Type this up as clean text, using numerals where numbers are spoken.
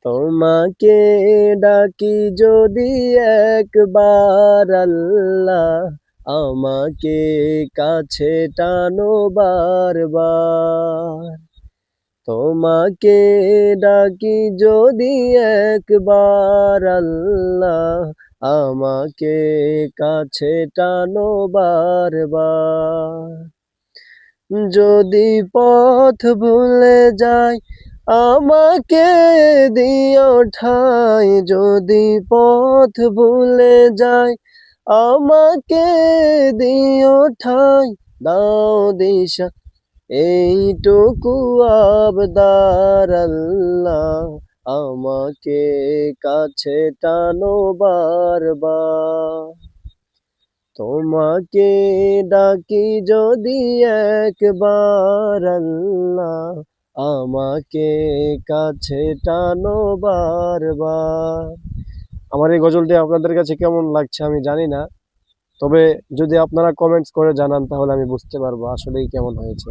তোমাকে ডাকি যদি একবার আল্লাহ, আমাকে কাছে টানো বারবার। তোমাকে ডাকি যদি একবার আল্লাহ, আমাকে কাছে টানো বারবার। যদি পথ ভুলে যাই আমাকে দিও ঠাঁই, যদি পথ ভুলে যাই আমাকে দিও ঠাঁই। দাও দিশা এইটুকু আবদার আল্লাহ, আমাকে কাছে টানো বারবার। তোমাকে ডাকি যদি একবার আল্লাহ, আমাকে কাছে টানো বারবার। আমার এই গজলটি আপনাদের কাছে কেমন লাগছে আমি জানি না, তবে যদি আপনারা কমেন্টস করে জানান তাহলে আমি বুঝতে পারবো আসলেই কেমন হয়েছে।